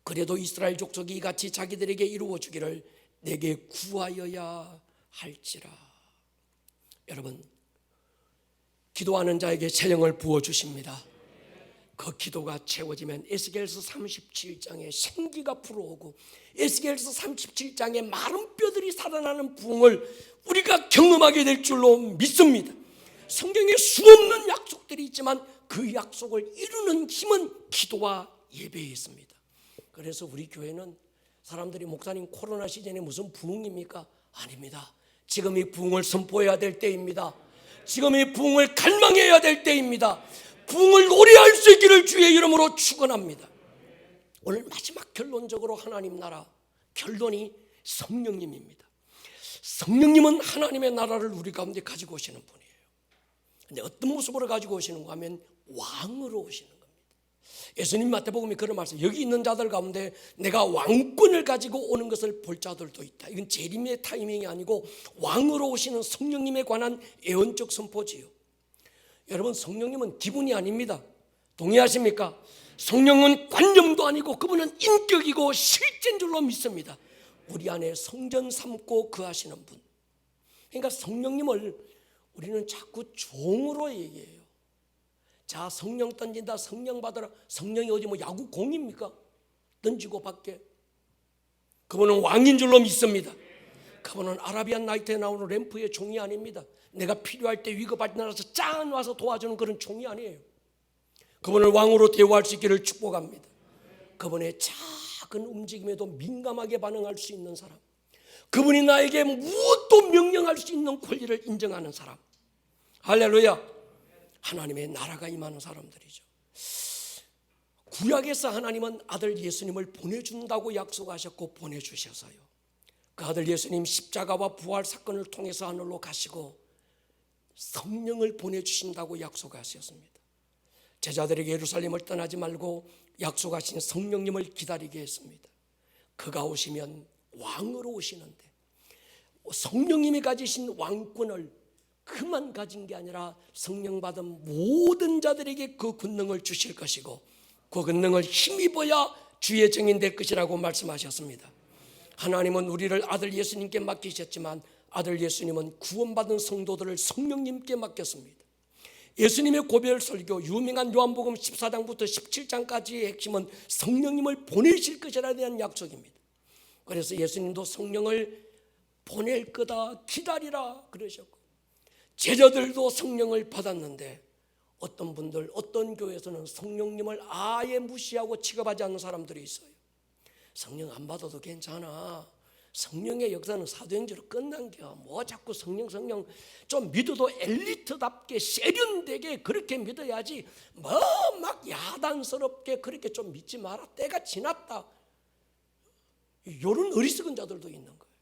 그래도 이스라엘 족속이 이같이 자기들에게 이루어 주기를 내게 구하여야 할지라. 여러분, 기도하는 자에게 새 영을 부어주십니다. 그 기도가 채워지면 에스겔서 37장에 생기가 불어오고 에스겔서 37장에 마른 뼈들이 살아나는 부흥을 우리가 경험하게 될 줄로 믿습니다. 성경에 수없는 약속들이 있지만 그 약속을 이루는 힘은 기도와 예배에 있습니다. 그래서 우리 교회는 사람들이 목사님 코로나 시즌에 무슨 부흥입니까? 아닙니다. 지금 이 부흥을 선포해야 될 때입니다. 지금 이 부흥을 갈망해야 될 때입니다. 부흥을 노래할 수 있기를 주의 이름으로 축원합니다. 오늘 마지막 결론적으로 하나님 나라 결론이 성령님입니다. 성령님은 하나님의 나라를 우리 가운데 가지고 오시는 분이에요. 근데 어떤 모습으로 가지고 오시는가 하면 왕으로 오시는 겁니다. 예수님 마태복음에 그런 말씀, 여기 있는 자들 가운데 내가 왕권을 가지고 오는 것을 볼 자들도 있다. 이건 재림의 타이밍이 아니고 왕으로 오시는 성령님에 관한 예언적 선포지요. 여러분, 성령님은 기분이 아닙니다. 동의하십니까? 성령은 관념도 아니고 그분은 인격이고 실제인 줄로 믿습니다. 우리 안에 성전 삼고 거하시는 분. 그러니까 성령님을 우리는 자꾸 종으로 얘기해요. 자, 성령 던진다, 성령 받아라. 성령이 어디 뭐 야구 공입니까? 던지고 받게. 그분은 왕인 줄로 믿습니다. 그분은 아라비안 나이트에 나오는 램프의 종이 아닙니다. 내가 필요할 때 위급할 때 나라서 짠 와서 도와주는 그런 종이 아니에요. 그분을 왕으로 대우할 수 있기를 축복합니다. 그분의 작은 움직임에도 민감하게 반응할 수 있는 사람, 그분이 나에게 무엇도 명령할 수 있는 권리를 인정하는 사람. 할렐루야. 하나님의 나라가 임하는 사람들이죠. 구약에서 하나님은 아들 예수님을 보내준다고 약속하셨고 보내주셔서요, 그 아들 예수님 십자가와 부활 사건을 통해서 하늘로 가시고 성령을 보내주신다고 약속하셨습니다. 제자들에게 예루살렘을 떠나지 말고 약속하신 성령님을 기다리게 했습니다. 그가 오시면 왕으로 오시는데 성령님이 가지신 왕권을 그만 가진 게 아니라 성령 받은 모든 자들에게 그 권능을 주실 것이고 그 권능을 힘입어야 주의 증인 될 것이라고 말씀하셨습니다. 하나님은 우리를 아들 예수님께 맡기셨지만 아들 예수님은 구원받은 성도들을 성령님께 맡겼습니다. 예수님의 고별 설교 유명한 요한복음 14장부터 17장까지의 핵심은 성령님을 보내실 것이라에 대한 약속입니다. 그래서 예수님도 성령을 보낼 거다 기다리라 그러셨고 제자들도 성령을 받았는데 어떤 분들 어떤 교회에서는 성령님을 아예 무시하고 취급하지 않는 사람들이 있어요. 성령 안 받아도 괜찮아. 성령의 역사는 사도행전으로 끝난겨. 뭐 자꾸 성령 좀 믿어도 엘리트답게 세련되게 그렇게 믿어야지 뭐 막 야단스럽게 그렇게 좀 믿지 마라. 때가 지났다. 이런 어리석은 자들도 있는 거예요.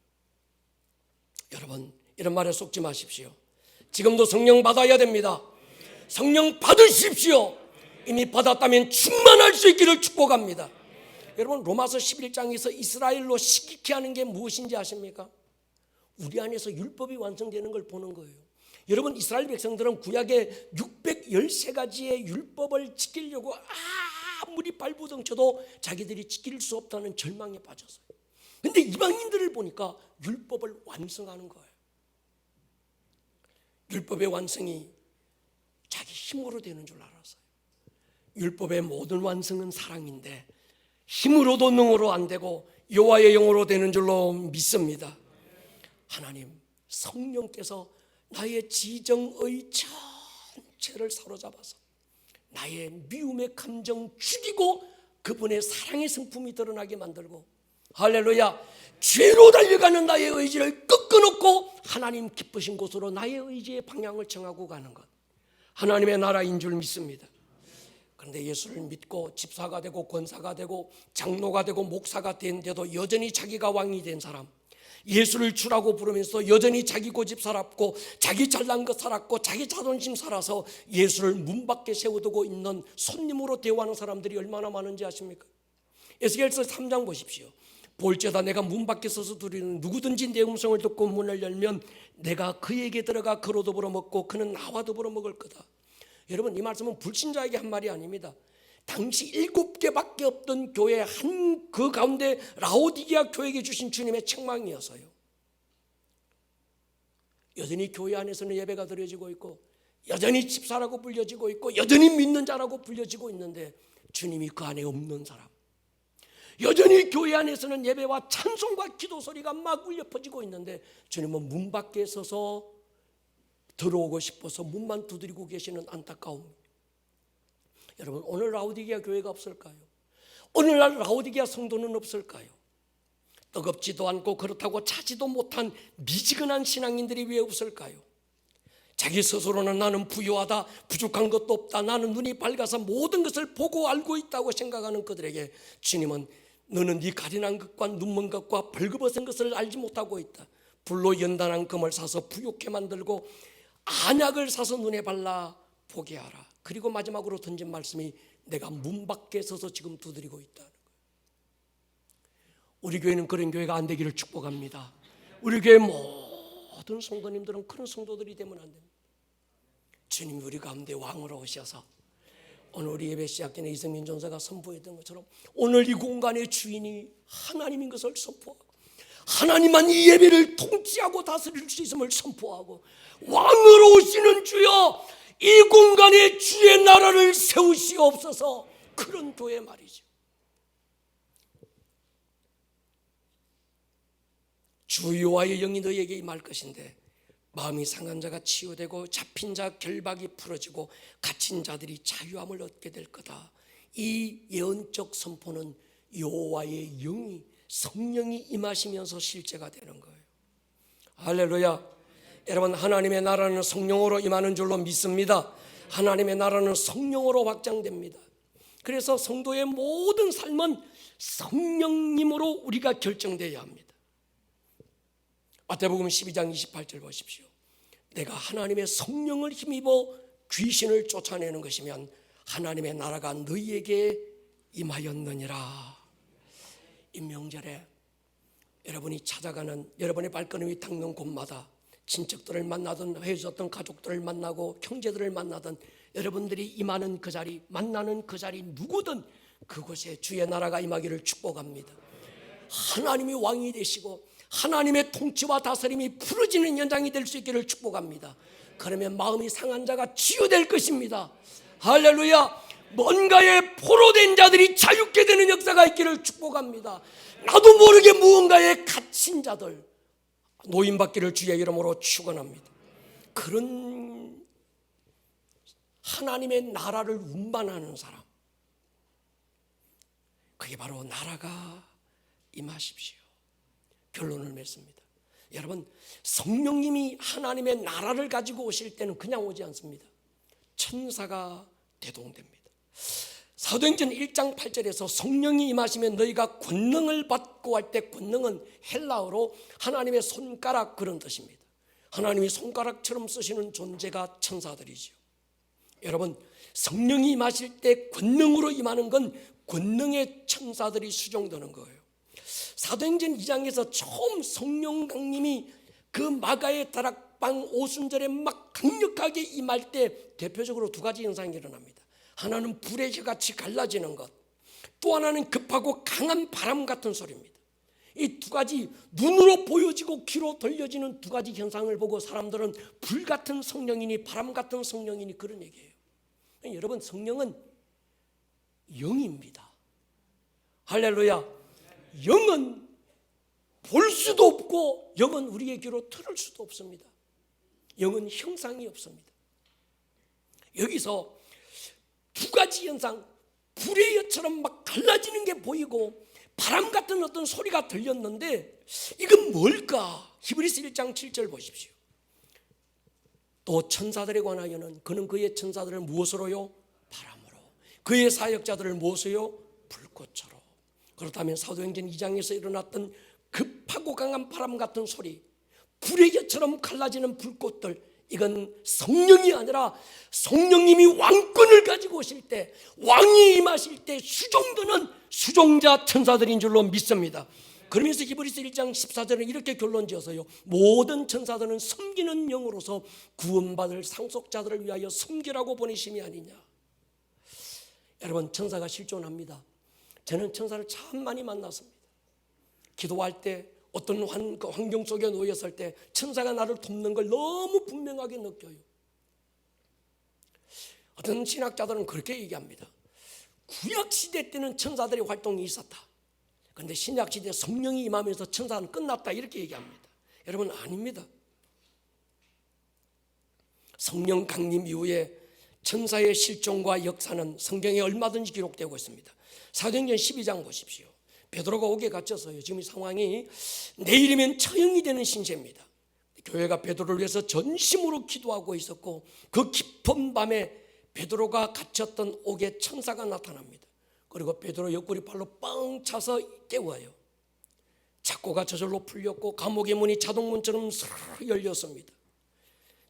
여러분 이런 말에 속지 마십시오. 지금도 성령 받아야 됩니다. 성령 받으십시오. 이미 받았다면 충만할 수 있기를 축복합니다. 여러분 로마서 11장에서 이스라엘로 시기케 하는 게 무엇인지 아십니까? 우리 안에서 율법이 완성되는 걸 보는 거예요. 여러분 이스라엘 백성들은 구약의 613가지의 율법을 지키려고 아무리 발부둥쳐도 자기들이 지킬 수 없다는 절망에 빠졌어요. 그런데 이방인들을 보니까 율법을 완성하는 거예요. 율법의 완성이 자기 힘으로 되는 줄 알았어요. 율법의 모든 완성은 사랑인데 힘으로도 능으로 안 되고 여호와의 영으로 되는 줄로 믿습니다. 하나님 성령께서 나의 지정의 전체를 사로잡아서 나의 미움의 감정 죽이고 그분의 사랑의 성품이 드러나게 만들고 할렐루야 죄로 달려가는 나의 의지를 꺾어놓고 하나님 기쁘신 곳으로 나의 의지의 방향을 정하고 가는 것 하나님의 나라인 줄 믿습니다. 그런데 예수를 믿고 집사가 되고 권사가 되고 장로가 되고 목사가 된데도 여전히 자기가 왕이 된 사람, 예수를 주라고 부르면서 여전히 자기 고집 살았고 자기 잘난 것 살았고 자기 자존심 살아서 예수를 문 밖에 세워두고 있는 손님으로 대우하는 사람들이 얼마나 많은지 아십니까? 에스겔서 3장 보십시오. 볼지어다 내가 문 밖에 서서 두리는 누구든지 내 음성을 듣고 문을 열면 내가 그에게 들어가 그로 더불어 먹고 그는 나와 더불어 먹을 거다. 여러분 이 말씀은 불신자에게 한 말이 아닙니다. 당시 7개밖에 없던 교회 한 그 가운데 라오디게아 교회에게 주신 주님의 책망이어서요. 여전히 교회 안에서는 예배가 드려지고 있고 여전히 집사라고 불려지고 있고 여전히 믿는 자라고 불려지고 있는데 주님이 그 안에 없는 사람, 여전히 교회 안에서는 예배와 찬송과 기도 소리가 막 울려 퍼지고 있는데 주님은 문 밖에 서서 들어오고 싶어서 문만 두드리고 계시는 안타까움. 여러분 오늘 라오디게아 교회가 없을까요? 오늘날 라오디게아 성도는 없을까요? 뜨겁지도 않고 그렇다고 차지도 못한 미지근한 신앙인들이 왜 없을까요? 자기 스스로는 나는 부유하다, 부족한 것도 없다, 나는 눈이 밝아서 모든 것을 보고 알고 있다고 생각하는 그들에게 주님은 너는 네 가련한 것과 눈먼 것과 벌거벗은 것을 알지 못하고 있다. 불로 연단한 금을 사서 부욕해 만들고 안약을 사서 눈에 발라 보게 하라. 그리고 마지막으로 던진 말씀이 내가 문 밖에 서서 지금 두드리고 있다는 거예요. 우리 교회는 그런 교회가 안 되기를 축복합니다. 우리 교회 모든 성도님들은 그런 성도들이 되면 안 됩니다. 주님이 우리 가운데 왕으로 오셔서 오늘 우리 예배 시작 전에 이승민 전사가 선포했던 것처럼 오늘 이 공간의 주인이 하나님인 것을 선포하고 하나님만 이 예배를 통치하고 다스릴 수 있음을 선포하고 왕으로 오시는 주여 이 공간에 주의 나라를 세우시옵소서. 그런 교회 말이죠. 주 여호와의 영이 너에게 임할 것인데 마음이 상한 자가 치유되고 잡힌 자 결박이 풀어지고 갇힌 자들이 자유함을 얻게 될 거다. 이 예언적 선포는 여호와의 영이 성령이 임하시면서 실제가 되는 거예요. 할렐루야. 여러분 하나님의 나라는 성령으로 임하는 줄로 믿습니다. 하나님의 나라는 성령으로 확장됩니다. 그래서 성도의 모든 삶은 성령님으로 우리가 결정되어야 합니다. 마태복음 12장 28절 보십시오. 내가 하나님의 성령을 힘입어 귀신을 쫓아내는 것이면 하나님의 나라가 너희에게 임하였느니라. 이 명절에 여러분이 찾아가는, 여러분의 발걸음이 닿는 곳마다 친척들을 만나든 헤어졌던 가족들을 만나고 형제들을 만나든 여러분들이 임하는 그 자리, 만나는 그 자리, 누구든 그곳에 주의 나라가 임하기를 축복합니다. 하나님이 왕이 되시고 하나님의 통치와 다스림이 부러지는 현장이 될 수 있기를 축복합니다. 그러면 마음이 상한 자가 치유될 것입니다. 할렐루야. 뭔가에 포로된 자들이 자유케 되는 역사가 있기를 축복합니다. 나도 모르게 무언가에 갇힌 자들 노임받기를 주의 이름으로 축원합니다. 그런 하나님의 나라를 운반하는 사람, 그게 바로 나라가 임하십시오. 결론을 맺습니다. 여러분, 성령님이 하나님의 나라를 가지고 오실 때는 그냥 오지 않습니다. 천사가 대동됩니다. 사도행전 1장 8절에서 성령이 임하시면 너희가 권능을 받고 할 때, 권능은 헬라어로 하나님의 손가락 그런 뜻입니다. 하나님이 손가락처럼 쓰시는 존재가 천사들이죠. 여러분, 성령이 임하실 때 권능으로 임하는 건 권능의 천사들이 수종되는 거예요. 사도행전 2장에서 처음 성령 강림이 그 마가의 다락방 오순절에 막 강력하게 임할 때 대표적으로 두 가지 현상이 일어납니다. 하나는 불의 혀같이 갈라지는 것, 또 하나는 급하고 강한 바람 같은 소리입니다. 이 두 가지, 눈으로 보여지고 귀로 들려지는 두 가지 현상을 보고 사람들은 불 같은 성령이니 바람 같은 성령이니 그런 얘기예요. 여러분, 성령은 영입니다. 할렐루야. 영은 볼 수도 없고 영은 우리의 귀로 들을 수도 없습니다. 영은 형상이 없습니다. 여기서 두 가지 현상, 불의 혀처럼 막 갈라지는 게 보이고 바람 같은 어떤 소리가 들렸는데 이건 뭘까? 히브리서 1장 7절 보십시오. 또 천사들에 관하여는 그는 그의 천사들을 무엇으로요? 바람으로. 그의 사역자들을 무엇으로요? 불꽃으로. 그렇다면 사도행전 2장에서 일어났던 급하고 강한 바람 같은 소리, 불의 혀처럼 갈라지는 불꽃들, 이건 성령이 아니라 성령님이 왕권을 가지고 오실 때, 왕이 임하실 때 수종드는 수종자 천사들인 줄로 믿습니다. 그러면서 히브리서 1장 14절은 이렇게 결론 지어서요, 모든 천사들은 섬기는 영으로서 구원받을 상속자들을 위하여 섬기라고 보내심이 아니냐. 여러분, 천사가 실존합니다. 저는 천사를 참 많이 만났습니다. 기도할 때 어떤 환경 속에 놓였을 때 천사가 나를 돕는 걸 너무 분명하게 느껴요. 어떤 신학자들은 그렇게 얘기합니다. 구약시대 때는 천사들의 활동이 있었다. 그런데 신약시대 성령이 임하면서 천사는 끝났다, 이렇게 얘기합니다. 여러분, 아닙니다. 성령 강림 이후에 천사의 실존과 역사는 성경에 얼마든지 기록되고 있습니다. 사도행전 12장 보십시오. 베드로가 옥에 갇혀서요, 지금 이 상황이 내일이면 처형이 되는 신세입니다. 교회가 베드로를 위해서 전심으로 기도하고 있었고, 그 깊은 밤에 베드로가 갇혔던 옥에 천사가 나타납니다. 그리고 베드로 옆구리 발로 뻥 차서 깨워요. 착고가 저절로 풀렸고 감옥의 문이 자동문처럼 스르르 열렸습니다.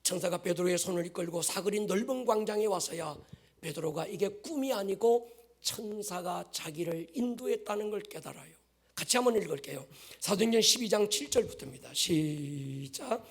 천사가 베드로의 손을 이끌고 사거리 넓은 광장에 와서야 베드로가 이게 꿈이 아니고 천사가 자기를 인도했다는 걸 깨달아요. 같이 한번 읽을게요. 사도행전 12장 7절부터입니다. 시작.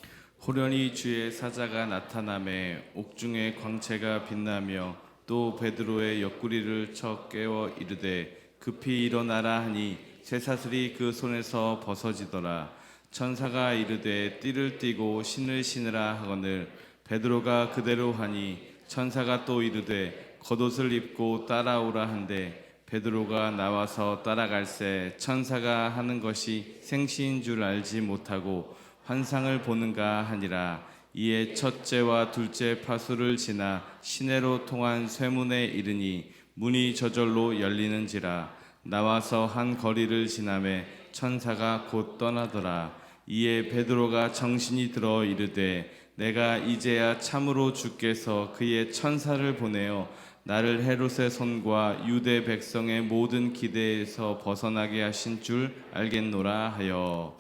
호련히 주의 사자가 나타나매 옥중에 광채가 빛나며 또 베드로의 옆구리를 쳐 깨워 이르되 급히 일어나라 하니 쇠사슬이 그 손에서 벗어지더라. 천사가 이르되 띠를 띠고 신을 신으라 하거늘 베드로가 그대로 하니 천사가 또 이르되 겉옷을 입고 따라오라 한데 베드로가 나와서 따라갈새 천사가 하는 것이 생시인 줄 알지 못하고 환상을 보는가 하니라. 이에 첫째와 둘째 파수를 지나 시내로 통한 쇠문에 이르니 문이 저절로 열리는지라. 나와서 한 거리를 지나매 천사가 곧 떠나더라. 이에 베드로가 정신이 들어 이르되 내가 이제야 참으로 주께서 그의 천사를 보내어 나를 헤롯의 손과 유대 백성의 모든 기대에서 벗어나게 하신 줄 알겠노라 하여.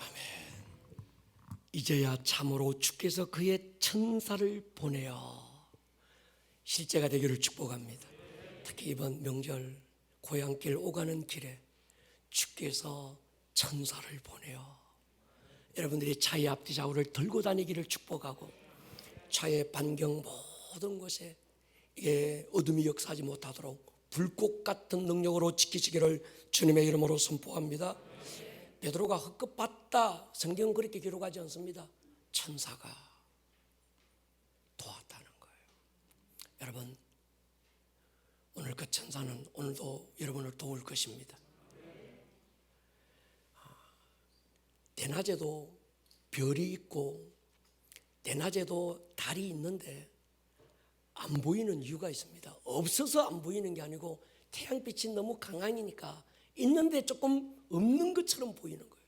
이제야 참으로 주께서 그의 천사를 보내어 실제가 되기를 축복합니다. 특히 이번 명절 고향길 오가는 길에 주께서 천사를 보내어 여러분들이 차의 앞뒤 좌우를 들고 다니기를 축복하고, 차의 반경 모든 곳에 이게 어둠이 역사하지 못하도록 불꽃 같은 능력으로 지키시기를 주님의 이름으로 선포합니다. 베드로가 헛것 봤다, 성경은 그렇게 기록하지 않습니다. 천사가 도왔다는 거예요. 여러분, 오늘 그 천사는 오늘도 여러분을 도울 것입니다. 대낮에도 별이 있고 대낮에도 달이 있는데 안 보이는 이유가 있습니다. 없어서 안 보이는 게 아니고 태양빛이 너무 강하니까 있는데 조금 없는 것처럼 보이는 거예요.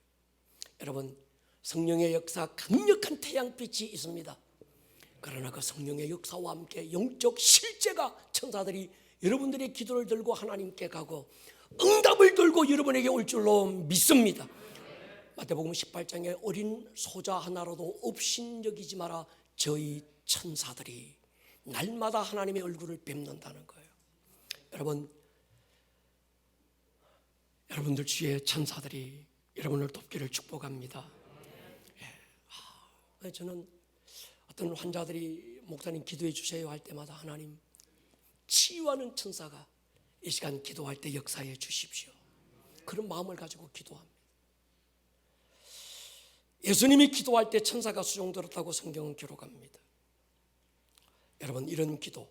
여러분, 성령의 역사, 강력한 태양빛이 있습니다. 그러나 그 성령의 역사와 함께 영적 실제가, 천사들이 여러분들의 기도를 들고 하나님께 가고 응답을 들고 여러분에게 올 줄로 믿습니다. 마태복음 18장에 어린 소자 하나라도 업신여기지 마라, 저희 천사들이 날마다 하나님의 얼굴을 뵙는다는 거예요. 여러분들 주위에 천사들이 여러분을 돕기를 축복합니다. 저는 어떤 환자들이 목사님 기도해 주세요 할 때마다 하나님, 치유하는 천사가 이 시간 기도할 때 역사해 주십시오, 그런 마음을 가지고 기도합니다. 예수님이 기도할 때 천사가 수종들었다고 성경은 기록합니다. 여러분, 이런 기도,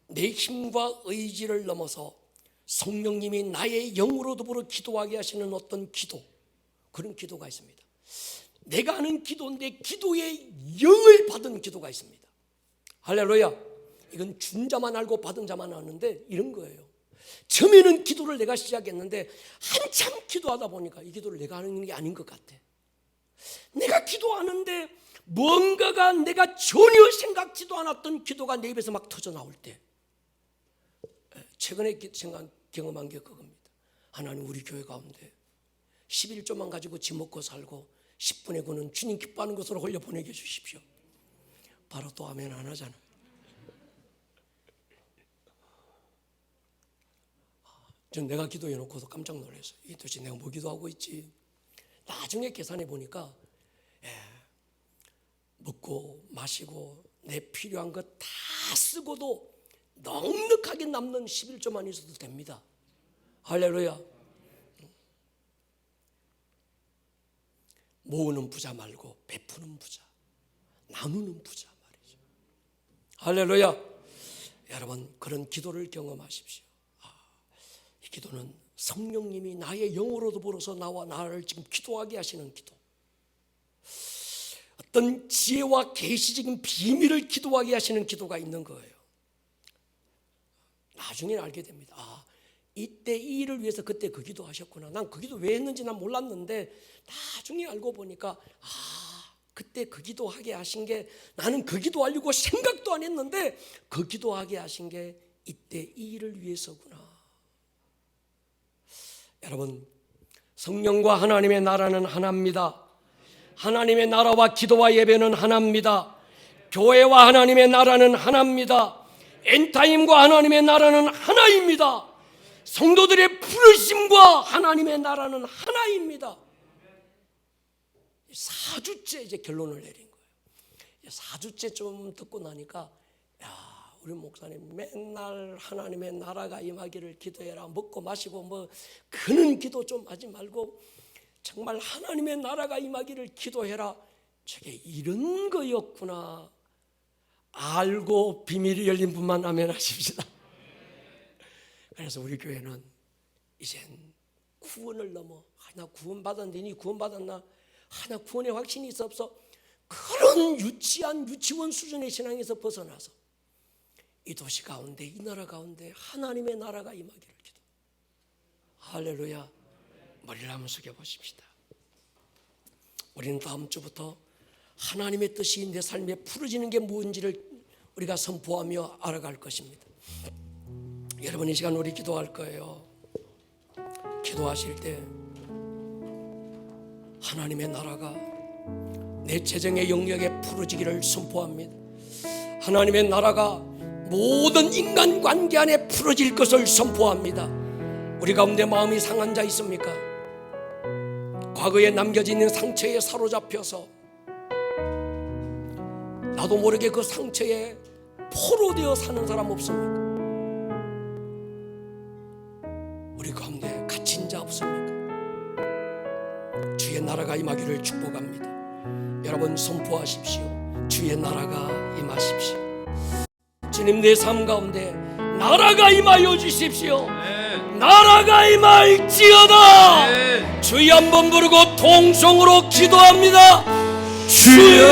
내 힘과 의지를 넘어서 성령님이 나의 영으로 더불어 기도하게 하시는 어떤 기도, 그런 기도가 있습니다. 내가 하는 기도인데 기도의 영을 받은 기도가 있습니다. 할렐루야. 이건 준 자만 알고 받은 자만 아는데 이런 거예요. 처음에는 기도를 내가 시작했는데 한참 기도하다 보니까 이 기도를 내가 하는 게 아닌 것 같아. 내가 기도하는데 뭔가가 내가 전혀 생각지도 않았던 기도가 내 입에서 막 터져 나올 때, 최근에 경험한 게 그겁니다. 하나님, 우리 교회 가운데 11조만 가지고 집 먹고 살고 10분의 9는 주님 기뻐하는 것으로 흘려 보내게 해주십시오. 바로 또 아멘 안 하잖아. 전 내가 기도해놓고도 깜짝 놀랐어요. 이게 도대체 내가 뭐 기도하고 있지? 나중에 계산해 보니까 먹고 마시고 내 필요한 것 다 쓰고도 넉넉하게 남는 11조만 있어도 됩니다. 할렐루야. 모으는 부자 말고 베푸는 부자, 나누는 부자 말이죠. 할렐루야. 여러분, 그런 기도를 경험하십시오. 이 기도는 성령님이 나의 영으로 더불어서 나와 나를 지금 기도하게 하시는 기도, 어떤 지혜와 계시적인 비밀을 기도하게 하시는 기도가 있는 거예요. 나중에 알게 됩니다. 이때 이 일을 위해서 그때 그 기도 하셨구나. 난 그 기도 왜 했는지 난 몰랐는데 나중에 알고 보니까 그때 그 기도하게 하신 게, 나는 그 기도하려고 생각도 안 했는데 그 기도하게 하신 게 이때 이 일을 위해서구나. 여러분, 성령과 하나님의 나라는 하나입니다. 하나님의 나라와 기도와 예배는 하나입니다. 교회와 하나님의 나라는 하나입니다. 엔타임과 하나님의 나라는 하나입니다. 성도들의 부르심과 하나님의 나라는 하나입니다. 4주째 이제 결론을 내린 거예요. 4주째 좀 듣고 나니까, 우리 목사님 맨날 하나님의 나라가 임하기를 기도해라, 먹고 마시고 뭐 그는 기도 좀 하지 말고 정말 하나님의 나라가 임하기를 기도해라, 저게 이런 거였구나 알고 비밀이 열린 분만 아멘 하십시다. 그래서 우리 교회는 이젠 구원을 넘어, 나 구원 받았는데 니 구원 받았나, 나 구원의 확신이 있어 없어, 그런 유치한 유치원 수준의 신앙에서 벗어나서 이 도시 가운데, 이 나라 가운데 하나님의 나라가 임하기를 기도. 할렐루야. 머리를 한번 숙여 보십시다. 우리는 다음 주부터 하나님의 뜻이 내 삶에 풀어지는 게 무엇인지를 우리가 선포하며 알아갈 것입니다. 여러분, 이 시간 우리 기도할 거예요. 기도하실 때 하나님의 나라가 내 재정의 영역에 풀어지기를 선포합니다. 하나님의 나라가 모든 인간관계 안에 풀어질 것을 선포합니다. 우리 가운데 마음이 상한 자 있습니까? 과거에 남겨져 있는 상처에 사로잡혀서 나도 모르게 그 상처에 포로되어 사는 사람 없습니까? 우리 가운데 갇힌 자 없습니까? 주의 나라가 임하기를 축복합니다. 여러분 선포하십시오. 주의 나라가 임하십시오. 주님, 내 삶 가운데 나라가 임하여 주십시오. 나라가 임할지어다. 주여 한번 부르고 통성으로 기도합니다. 주여